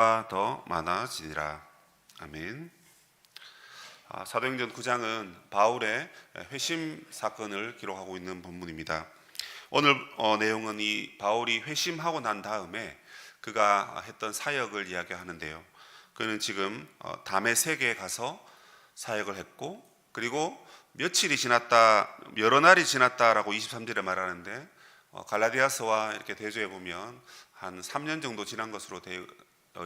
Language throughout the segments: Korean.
더 많아지리라. 아멘. 사도행전 9장은 바울의 회심 사건을 기록하고 있는 본문입니다. 오늘 내용은 이 바울이 회심하고 난 다음에 그가 했던 사역을 이야기하는데요. 그는 지금 다메섹에 가서 사역을 했고, 그리고 며칠이 지났다, 여러 날이 지났다라고 23절에 말하는데, 갈라디아서와 이렇게 대조해 보면 한 3년 정도 지난 것으로 되어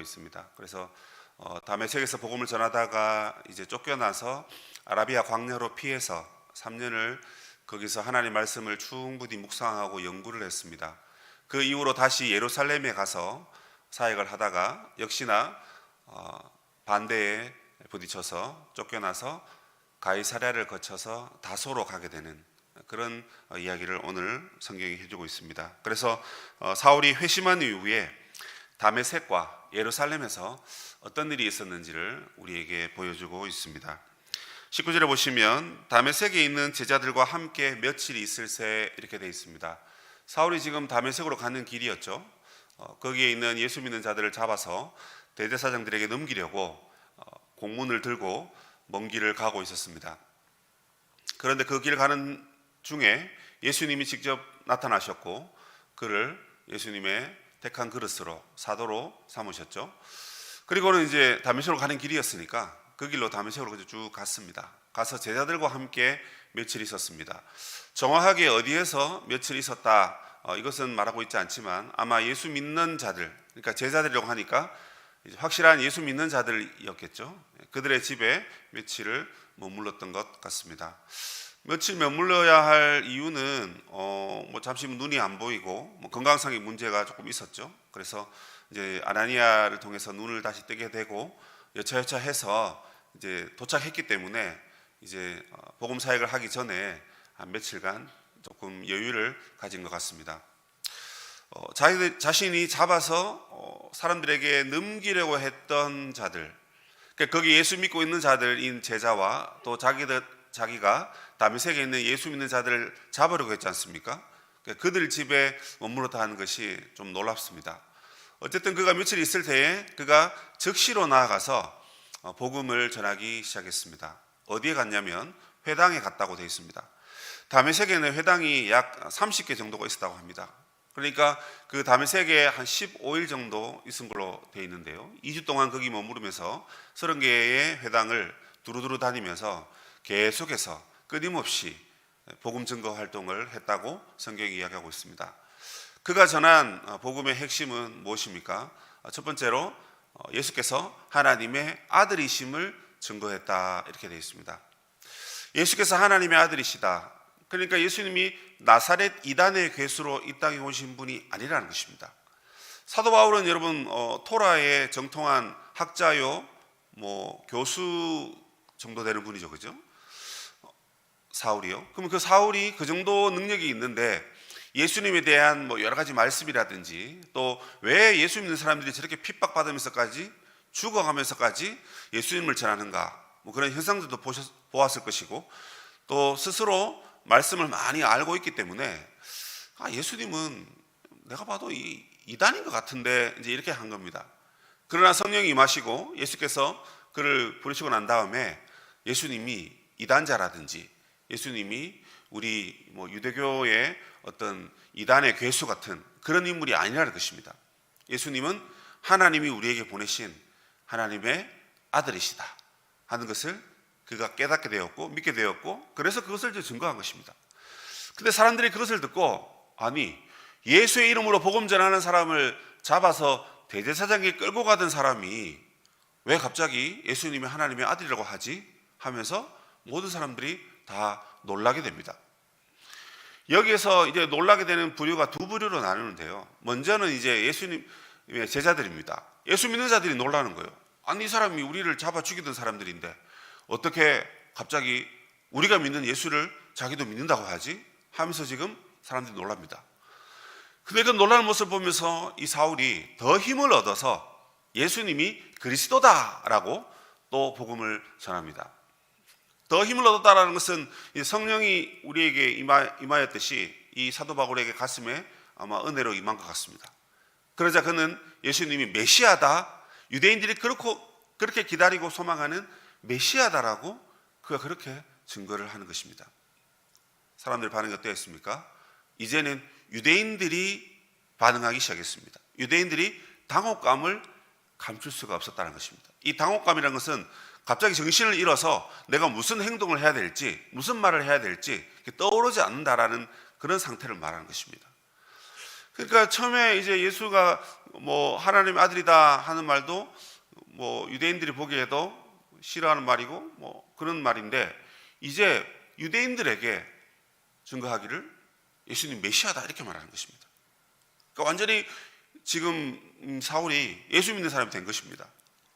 있습니다. 그래서 다메섹에서 복음을 전하다가 이제 쫓겨나서 아라비아 광야로 피해서 3년을 거기서 하나님 말씀을 충분히 묵상하고 연구를 했습니다. 그 이후로 다시 예루살렘에 가서 사역을 하다가 역시나 반대에 부딪혀서 쫓겨나서 가이사랴를 거쳐서 다소로 가게 되는 그런 이야기를 오늘 성경이 해주고 있습니다. 그래서 사울이 회심한 이후에 다메섹과 예루살렘에서 어떤 일이 있었는지를 우리에게 보여주고 있습니다. 19절에 보시면 다메섹에 있는 제자들과 함께 며칠 있을 새 이렇게 되어 있습니다. 사울이 지금 다메섹으로 가는 길이었죠. 거기에 있는 예수 믿는 자들을 잡아서 대제사장들에게 넘기려고 공문을 들고 먼 길을 가고 있었습니다. 그런데 그 길 가는 중에 예수님이 직접 나타나셨고 그를 예수님의 택한 그릇으로 사도로 삼으셨죠. 그리고는 이제 다메섹으로 가는 길이었으니까 그 길로 다메섹으로 쭉 갔습니다. 가서 제자들과 함께 며칠 있었습니다. 정확하게 어디에서 며칠 있었다 이것은 말하고 있지 않지만 아마 예수 믿는 자들, 그러니까 제자들이라고 하니까 확실한 예수 믿는 자들이었겠죠. 그들의 집에 며칠을 머물렀던 것 같습니다. 며칠 머물러야 할 이유는 잠시 눈이 안 보이고 건강상의 문제가 조금 있었죠. 그래서 이제 아나니아를 통해서 눈을 다시 뜨게 되고 여차여차해서 이제 도착했기 때문에 이제 복음 사역을 하기 전에 한 며칠간 조금 여유를 가진 것 같습니다. 자신이 잡아서 사람들에게 넘기려고 했던 자들, 그러니까 거기 예수 믿고 있는 자들인 제자와 또 자기가 다메섹에 있는 예수 믿는 자들을 잡으려고 했지 않습니까? 그러니까 그들 집에 머물렀다 하는 것이 좀 놀랍습니다. 어쨌든 그가 며칠 있을 때에 그가 즉시로 나아가서 복음을 전하기 시작했습니다. 어디에 갔냐면 회당에 갔다고 되어 있습니다. 다메섹에는 회당이 약 30개 정도가 있었다고 합니다. 그러니까 그 다메섹에 한 15일 정도 있은 걸로 되어 있는데요. 2주 동안 거기 머무르면서 30개의 회당을 두루두루 다니면서 계속해서 끊임없이 복음 증거 활동을 했다고 성경이 이야기하고 있습니다. 그가 전한 복음의 핵심은 무엇입니까? 첫 번째로 예수께서 하나님의 아들이심을 증거했다 이렇게 되어 있습니다. 예수께서 하나님의 아들이시다. 그러니까 예수님이 나사렛 이단의 괴수로 이 땅에 오신 분이 아니라는 것입니다. 사도 바울은 여러분 토라의 정통한 학자요, 교수 정도 되는 분이죠, 그죠? 사울이요. 그럼 그 사울이 그 정도 능력이 있는데 예수님에 대한 여러 가지 말씀이라든지 또 왜 예수 믿는 사람들이 저렇게 핍박받으면서까지 죽어가면서까지 예수님을 전하는가 그런 현상들도 보았을 것이고 또 스스로 말씀을 많이 알고 있기 때문에 예수님은 내가 봐도 이단인 것 같은데 이제 이렇게 한 겁니다. 그러나 성령이 임하시고 예수께서 그를 부르시고 난 다음에 예수님이 이단자라든지 예수님이 우리 유대교의 어떤 이단의 괴수 같은 그런 인물이 아니라는 것입니다. 예수님은 하나님이 우리에게 보내신 하나님의 아들이시다 하는 것을 그가 깨닫게 되었고 믿게 되었고 그래서 그것을 증거한 것입니다. 근데 사람들이 그것을 듣고 아니 예수의 이름으로 복음 전하는 사람을 잡아서 대제사장에게 끌고 가던 사람이 왜 갑자기 예수님이 하나님의 아들이라고 하지? 하면서 모든 사람들이 다 놀라게 됩니다. 여기에서 이제 놀라게 되는 부류가 두 부류로 나누는데요. 먼저는 이제 예수님의 제자들입니다. 예수 믿는 자들이 놀라는 거예요. 아니 이 사람이 우리를 잡아 죽이던 사람들인데 어떻게 갑자기 우리가 믿는 예수를 자기도 믿는다고 하지? 하면서 지금 사람들이 놀랍니다. 근데 그 놀라는 모습을 보면서 이 사울이 더 힘을 얻어서 예수님이 그리스도다라고 또 복음을 전합니다. 더 힘을 얻었다라는 것은 성령이 우리에게 임하였듯이 이 사도 바울에게 가슴에 아마 은혜로 임한 것 같습니다. 그러자 그는 예수님이 메시아다, 유대인들이 그렇게 기다리고 소망하는 메시아다라고 그가 그렇게 증거를 하는 것입니다. 사람들의 반응이 어땠습니까? 이제는 유대인들이 반응하기 시작했습니다. 유대인들이 당혹감을 감출 수가 없었다는 것입니다. 이 당혹감이라는 것은 갑자기 정신을 잃어서 내가 무슨 행동을 해야 될지, 무슨 말을 해야 될지 떠오르지 않는다라는 그런 상태를 말하는 것입니다. 그러니까 처음에 이제 예수가 뭐 하나님의 아들이다 하는 말도 뭐 유대인들이 보기에도 싫어하는 말이고 뭐 그런 말인데, 이제 유대인들에게 증거하기를 예수님 메시아다 이렇게 말하는 것입니다. 그러니까 완전히 지금 사울이 예수 믿는 사람이 된 것입니다.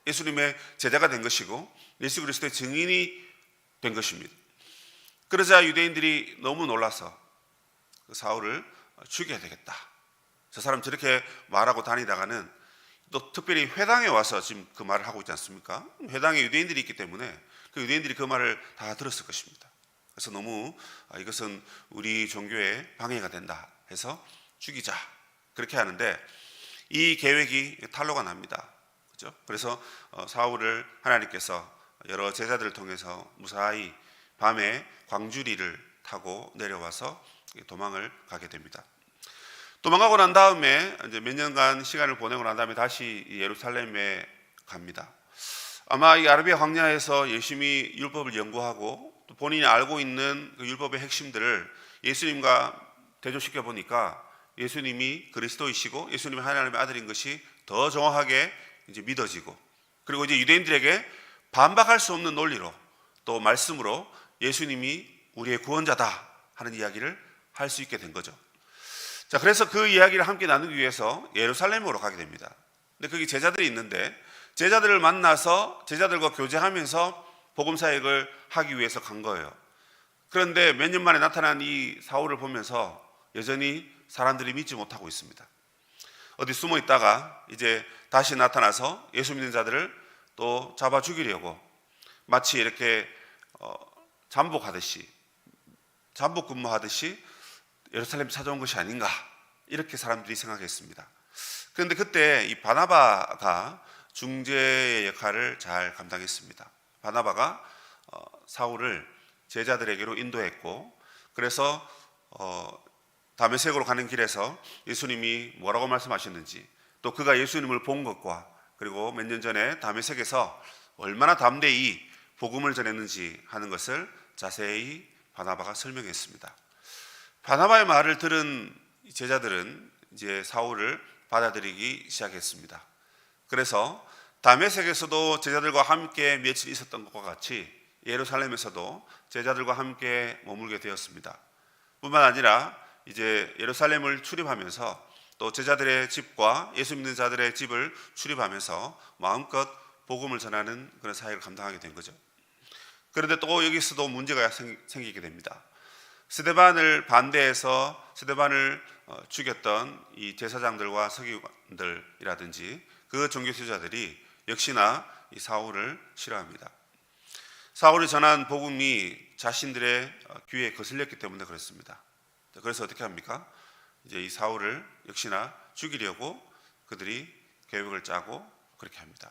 예수님의 제자가 된 것이고 예수 그리스도의 증인이 된 것입니다. 그러자 유대인들이 너무 놀라서 그 사울을 죽여야 되겠다, 저 사람 저렇게 말하고 다니다가는 또 특별히 회당에 와서 지금 그 말을 하고 있지 않습니까? 회당에 유대인들이 있기 때문에 그 유대인들이 그 말을 다 들었을 것입니다. 그래서 너무 이것은 우리 종교에 방해가 된다 해서 죽이자 그렇게 하는데, 이 계획이 탄로가 납니다. 그렇죠? 그래서 사울을 하나님께서 여러 제자들을 통해서 무사히 밤에 광주리를 타고 내려와서 도망을 가게 됩니다. 도망가고 난 다음에 이제 몇 년간 시간을 보내고 난 다음에 다시 예루살렘에 갑니다. 아마 이 아라비아 광야에서 열심히 율법을 연구하고 또 본인이 알고 있는 그 율법의 핵심들을 예수님과 대조시켜 보니까 예수님이 그리스도이시고 예수님이 하나님의 아들인 것이 더 정확하게 이제 믿어지고, 그리고 이제 유대인들에게 반박할 수 없는 논리로 또 말씀으로 예수님이 우리의 구원자다 하는 이야기를 할 수 있게 된 거죠. 자, 그래서 그 이야기를 함께 나누기 위해서 예루살렘으로 가게 됩니다. 근데 거기 제자들이 있는데 제자들을 만나서 제자들과 교제하면서 복음 사역을 하기 위해서 간 거예요. 그런데 몇 년 만에 나타난 이 사울을 보면서 여전히 사람들이 믿지 못하고 있습니다. 어디 숨어 있다가 이제 다시 나타나서 예수 믿는 자들을 또 잡아 죽이려고 마치 이렇게 잠복 근무하듯이 예루살렘 찾아온 것이 아닌가 이렇게 사람들이 생각했습니다. 그런데 그때 이 바나바가 중재의 역할을 잘 감당했습니다. 바나바가 사울을 제자들에게로 인도했고, 그래서 다메섹으로 가는 길에서 예수님이 뭐라고 말씀하셨는지, 또 그가 예수님을 본 것과 그리고 몇 년 전에 다메섹에서 얼마나 담대히 복음을 전했는지 하는 것을 자세히 바나바가 설명했습니다. 바나바의 말을 들은 제자들은 이제 사울을 받아들이기 시작했습니다. 그래서 다메섹에서도 제자들과 함께 며칠 있었던 것과 같이 예루살렘에서도 제자들과 함께 머물게 되었습니다. 뿐만 아니라 이제 예루살렘을 출입하면서 또 제자들의 집과 예수 믿는 자들의 집을 출입하면서 마음껏 복음을 전하는 그런 사역을 감당하게 된 거죠. 그런데 또 여기서도 문제가 생기게 됩니다. 스데반을 반대해서 스데반을 죽였던 이 제사장들과 서기관들이라든지 그 종교 지도자들이 역시나 이 사울을 싫어합니다. 사울이 전한 복음이 자신들의 귀에 거슬렸기 때문에 그렇습니다. 그래서 어떻게 합니까? 이제 이 사울을 역시나 죽이려고 그들이 계획을 짜고 그렇게 합니다.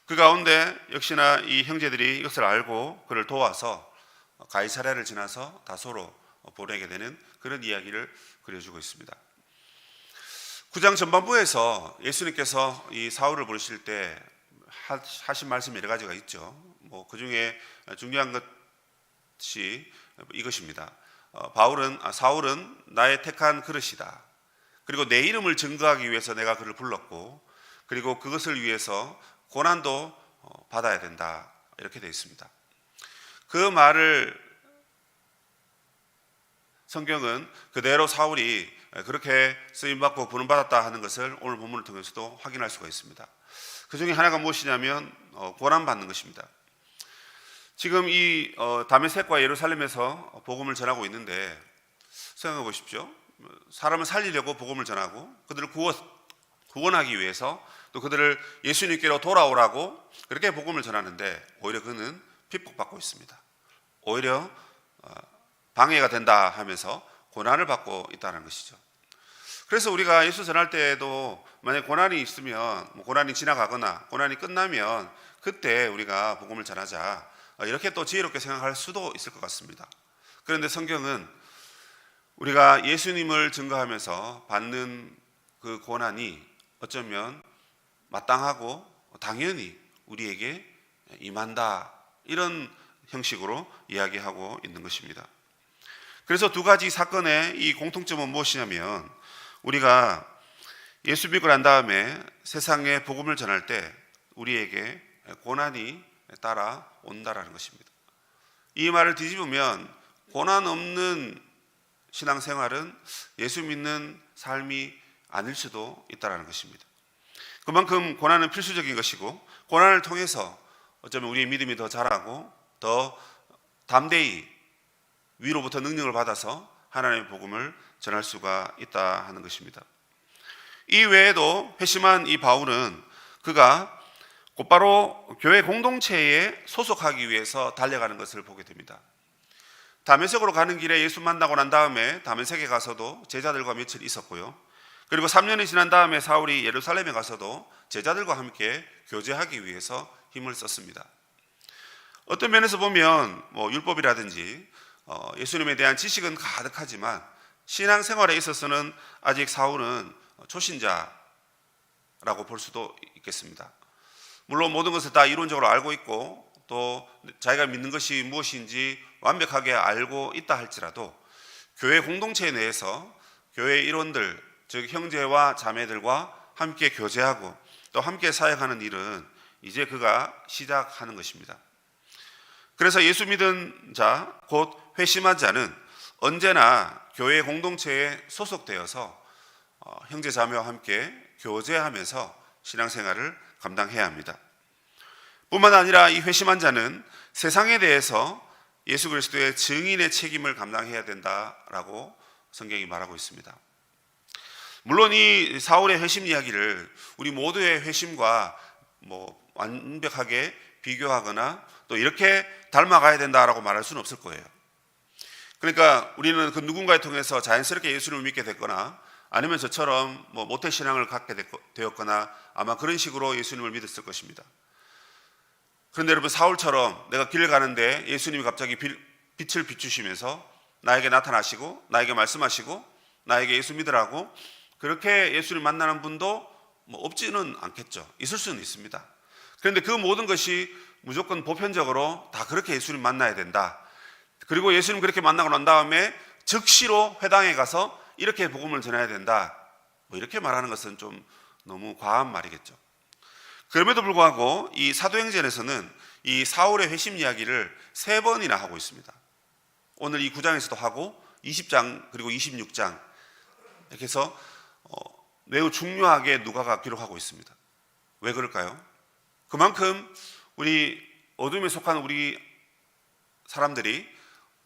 그 가운데 역시나 이 형제들이 이것을 알고 그를 도와서 가이사랴를 지나서 다소로 보내게 되는 그런 이야기를 그려주고 있습니다. 9장 전반부에서 예수님께서 이 사울을 부르실 때 하신 말씀이 여러 가지가 있죠. 그 중에 중요한 것이 이것입니다. 사울은 나의 택한 그릇이다. 그리고 내 이름을 증거하기 위해서 내가 그를 불렀고, 그리고 그것을 위해서 고난도 받아야 된다. 이렇게 되어 있습니다. 그 말을 성경은 그대로 사울이 그렇게 쓰임받고 부름받았다 하는 것을 오늘 본문을 통해서도 확인할 수가 있습니다. 그 중에 하나가 무엇이냐면 고난받는 것입니다. 지금 이 다메섹과 예루살렘에서 복음을 전하고 있는데 생각해 보십시오. 사람을 살리려고 복음을 전하고 그들을 구원하기 위해서 또 그들을 예수님께로 돌아오라고 그렇게 복음을 전하는데 오히려 그는 핍박받고 있습니다. 오히려 방해가 된다 하면서 고난을 받고 있다는 것이죠. 그래서 우리가 예수 전할 때에도 만약 고난이 있으면 고난이 지나가거나 고난이 끝나면 그때 우리가 복음을 전하자, 이렇게 또 지혜롭게 생각할 수도 있을 것 같습니다. 그런데 성경은 우리가 예수님을 증거하면서 받는 그 고난이 어쩌면 마땅하고 당연히 우리에게 임한다, 이런 형식으로 이야기하고 있는 것입니다. 그래서 두 가지 사건의 이 공통점은 무엇이냐면, 우리가 예수 믿고 난 다음에 세상에 복음을 전할 때 우리에게 고난이 따라온다라는 것입니다. 이 말을 뒤집으면 고난 없는 신앙생활은 예수 믿는 삶이 아닐 수도 있다는 것입니다. 그만큼 고난은 필수적인 것이고, 고난을 통해서 어쩌면 우리의 믿음이 더 자라고 더 담대히 위로부터 능력을 받아서 하나님의 복음을 전할 수가 있다 하는 것입니다. 이 외에도 회심한 이 바울은 그가 곧바로 교회 공동체에 소속하기 위해서 달려가는 것을 보게 됩니다. 다메섹으로 가는 길에 예수 만나고 난 다음에 다메섹에 가서도 제자들과 며칠 있었고요. 그리고 3년이 지난 다음에 사울이 예루살렘에 가서도 제자들과 함께 교제하기 위해서 힘을 썼습니다. 어떤 면에서 보면 율법이라든지 예수님에 대한 지식은 가득하지만 신앙생활에 있어서는 아직 사울은 초신자라고 볼 수도 있겠습니다. 물론 모든 것을 다 이론적으로 알고 있고 또 자기가 믿는 것이 무엇인지 완벽하게 알고 있다 할지라도 교회 공동체 내에서 교회 일원들, 즉 형제와 자매들과 함께 교제하고 또 함께 사역하는 일은 이제 그가 시작하는 것입니다. 그래서 예수 믿은 자, 곧 회심한 자는 언제나 교회 공동체에 소속되어서 형제 자매와 함께 교제하면서 신앙생활을 감당해야 합니다. 뿐만 아니라 이 회심한 자는 세상에 대해서 예수 그리스도의 증인의 책임을 감당해야 된다라고 성경이 말하고 있습니다. 물론 이 사울의 회심 이야기를 우리 모두의 회심과 완벽하게 비교하거나 또 이렇게 닮아가야 된다라고 말할 수는 없을 거예요. 그러니까 우리는 그 누군가를 통해서 자연스럽게 예수를 믿게 됐거나 아니면 저처럼 모태신앙을 갖게 되었거나 아마 그런 식으로 예수님을 믿었을 것입니다. 그런데 여러분, 사울처럼 내가 길을 가는데 예수님이 갑자기 빛을 비추시면서 나에게 나타나시고 나에게 말씀하시고 나에게 예수 믿으라고 그렇게 예수를 만나는 분도 없지는 않겠죠. 있을 수는 있습니다. 그런데 그 모든 것이 무조건 보편적으로 다 그렇게 예수님 만나야 된다. 그리고 예수님 그렇게 만나고 난 다음에 즉시로 회당에 가서 이렇게 복음을 전해야 된다, 이렇게 말하는 것은 좀 너무 과한 말이겠죠. 그럼에도 불구하고 이 사도행전에서는 이 사울의 회심 이야기를 3번이나 하고 있습니다. 오늘 이 9장에서도 하고 20장 그리고 26장 이렇게 해서 매우 중요하게 누가가 기록하고 있습니다. 왜 그럴까요? 그만큼 우리 어둠에 속한 우리 사람들이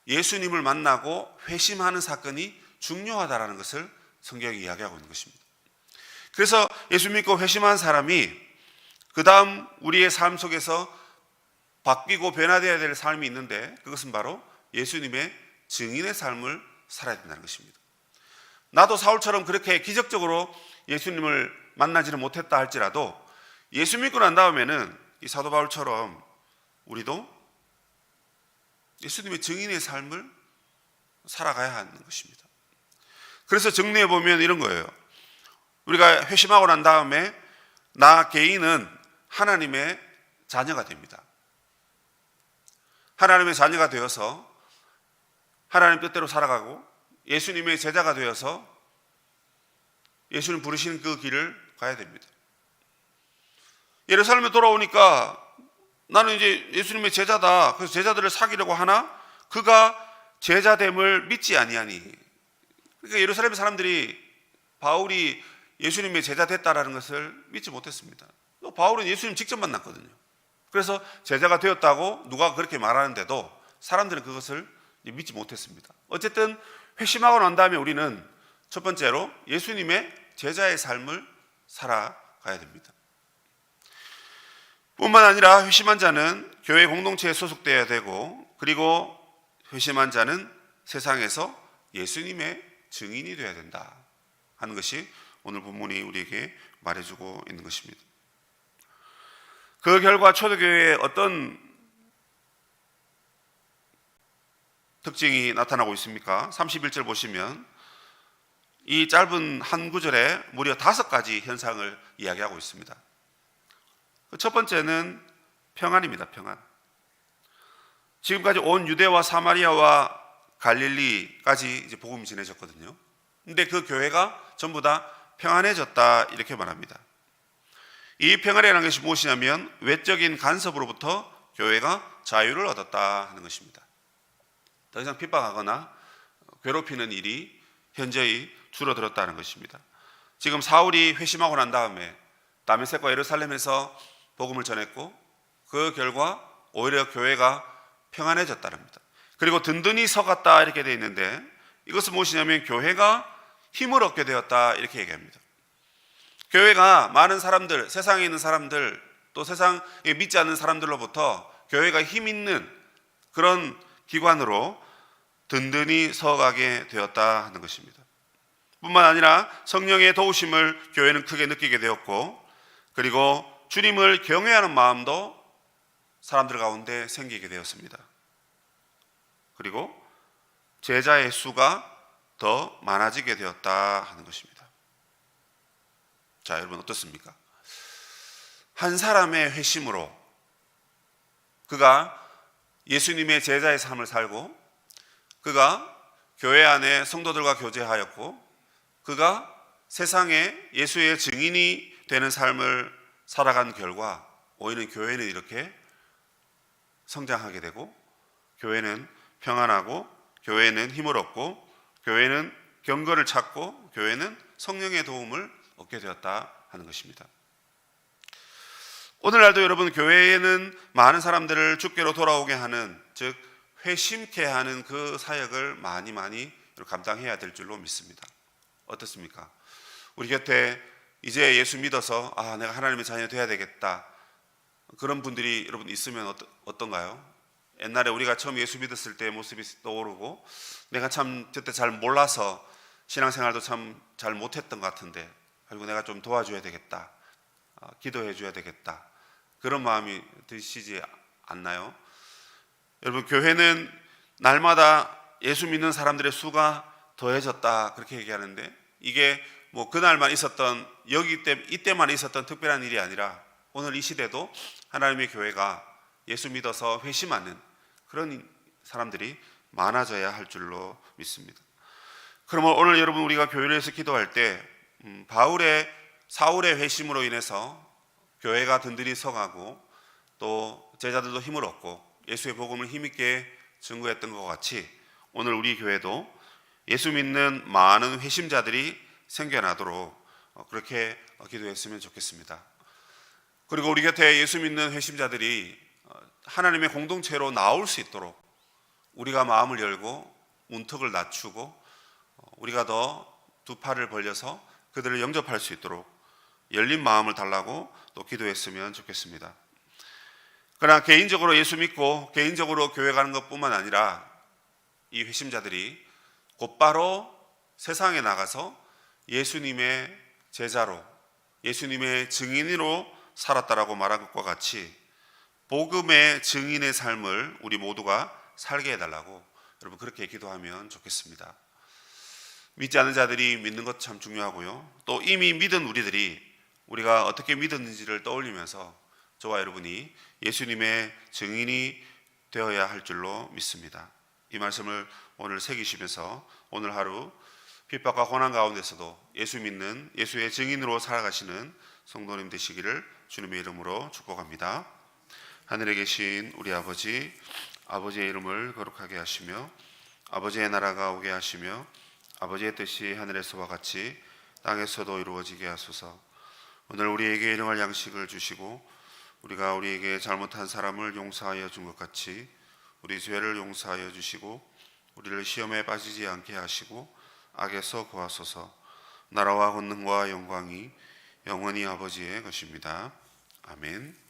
예수님을 만나고 회심하는 사건이 중요하다라는 것을 성경이 이야기하고 있는 것입니다. 그래서 예수 믿고 회심한 사람이 그 다음 우리의 삶 속에서 바뀌고 변화되어야 될 삶이 있는데, 그것은 바로 예수님의 증인의 삶을 살아야 된다는 것입니다. 나도 사울처럼 그렇게 기적적으로 예수님을 만나지는 못했다 할지라도 예수 믿고 난 다음에는 이 사도 바울처럼 우리도 예수님의 증인의 삶을 살아가야 하는 것입니다. 그래서 정리해 보면 이런 거예요. 우리가 회심하고 난 다음에 나 개인은 하나님의 자녀가 됩니다. 하나님의 자녀가 되어서 하나님 뜻대로 살아가고 예수님의 제자가 되어서 예수님 부르시는 그 길을 가야 됩니다. 예루살렘에 돌아오니까 나는 이제 예수님의 제자다, 그래서 제자들을 사귀려고 하나 그가 제자됨을 믿지 아니하니. 그러니까 예루살렘 사람들이 바울이 예수님의 제자 됐다라는 것을 믿지 못했습니다. 또 바울은 예수님 직접 만났거든요. 그래서 제자가 되었다고 누가 그렇게 말하는데도 사람들은 그것을 믿지 못했습니다. 어쨌든 회심하고 난 다음에 우리는 첫 번째로 예수님의 제자의 삶을 살아가야 됩니다. 뿐만 아니라 회심한 자는 교회 공동체에 소속되어야 되고, 그리고 회심한 자는 세상에서 예수님의 증인이 되어야 된다. 하는 것이 오늘 본문이 우리에게 말해주고 있는 것입니다. 그 결과 초대교회에 어떤 특징이 나타나고 있습니까? 31절 보시면 이 짧은 한 구절에 무려 5가지 현상을 이야기하고 있습니다. 첫 번째는 평안입니다. 평안. 지금까지 온 유대와 사마리아와 갈릴리까지 이제 복음이 전해졌거든요. 근데 그 교회가 전부 다 평안해졌다 이렇게 말합니다. 이 평안이라는 것이 무엇이냐면 외적인 간섭으로부터 교회가 자유를 얻었다 하는 것입니다. 더 이상 핍박하거나 괴롭히는 일이 현저히 줄어들었다는 것입니다. 지금 사울이 회심하고 난 다음에 다메섹과 예루살렘에서 복음을 전했고 그 결과 오히려 교회가 평안해졌다랍니다. 그리고 든든히 서갔다 이렇게 되어 있는데 이것은 무엇이냐면 교회가 힘을 얻게 되었다 이렇게 얘기합니다. 교회가 많은 사람들, 세상에 있는 사람들, 또 세상에 믿지 않는 사람들로부터 교회가 힘 있는 그런 기관으로 든든히 서가게 되었다 하는 것입니다. 뿐만 아니라 성령의 도우심을 교회는 크게 느끼게 되었고, 그리고 주님을 경외하는 마음도 사람들 가운데 생기게 되었습니다. 그리고 제자의 수가 더 많아지게 되었다 하는 것입니다. 자, 여러분 어떻습니까? 한 사람의 회심으로 그가 예수님의 제자의 삶을 살고, 그가 교회 안에 성도들과 교제하였고, 그가 세상에 예수의 증인이 되는 삶을 살아간 결과 오히려 교회는 이렇게 성장하게 되고, 교회는 평안하고, 교회는 힘을 얻고, 교회는 경건을 찾고, 교회는 성령의 도움을 얻게 되었다 하는 것입니다. 오늘날도 여러분 교회에는 많은 사람들을 주께로 돌아오게 하는, 즉 회심케 하는 그 사역을 많이 감당해야 될 줄로 믿습니다. 어떻습니까? 우리 곁에 이제 예수 믿어서 내가 하나님의 자녀 돼야 되겠다, 그런 분들이 여러분 있으면 어떤가요? 옛날에 우리가 처음 예수 믿었을 때의 모습이 떠오르고, 내가 참 그때 잘 몰라서 신앙생활도 참 잘 못했던 것 같은데, 그리고 내가 좀 도와줘야 되겠다, 기도해 줘야 되겠다, 그런 마음이 드시지 않나요? 여러분 교회는 날마다 예수 믿는 사람들의 수가 더해졌다 그렇게 얘기하는데, 이게 뭐 그날만 있었던, 이때만 있었던 특별한 일이 아니라 오늘 이 시대도 하나님의 교회가 예수 믿어서 회심하는 그런 사람들이 많아져야 할 줄로 믿습니다. 그러면 오늘 여러분 우리가 교회에서 기도할 때 사울의 회심으로 인해서 교회가 든든히 서가고, 또 제자들도 힘을 얻고 예수의 복음을 힘있게 증거했던 것 같이, 오늘 우리 교회도 예수 믿는 많은 회심자들이 생겨나도록 그렇게 기도했으면 좋겠습니다. 그리고 우리 곁에 예수 믿는 회심자들이 하나님의 공동체로 나올 수 있도록 우리가 마음을 열고 문턱을 낮추고, 우리가 더 두 팔을 벌려서 그들을 영접할 수 있도록 열린 마음을 달라고 또 기도했으면 좋겠습니다. 그러나 개인적으로 예수 믿고 개인적으로 교회 가는 것뿐만 아니라 이 회심자들이 곧바로 세상에 나가서 예수님의 제자로, 예수님의 증인으로 살았다라고 말한 것과 같이 복음의 증인의 삶을 우리 모두가 살게 해달라고 여러분 그렇게 기도하면 좋겠습니다. 믿지 않는 자들이 믿는 것 참 중요하고요, 또 이미 믿은 우리가 어떻게 믿었는지를 떠올리면서 저와 여러분이 예수님의 증인이 되어야 할 줄로 믿습니다. 이 말씀을 오늘 새기시면서 오늘 하루 핍박과 고난 가운데서도 예수 믿는, 예수의 증인으로 살아가시는 성도님 되시기를 주님의 이름으로 축복합니다. 하늘에 계신 우리 아버지, 아버지의 이름을 거룩하게 하시며 아버지의 나라가 오게 하시며 아버지의 뜻이 하늘에서와 같이 땅에서도 이루어지게 하소서. 오늘 우리에게 일용할 양식을 주시고 우리가 우리에게 잘못한 사람을 용서하여 준 것 같이 우리 죄를 용서하여 주시고 우리를 시험에 빠지지 않게 하시고 악에서 구하소서. 나라와 권능과 영광이 영원히 아버지의 것입니다. 아멘.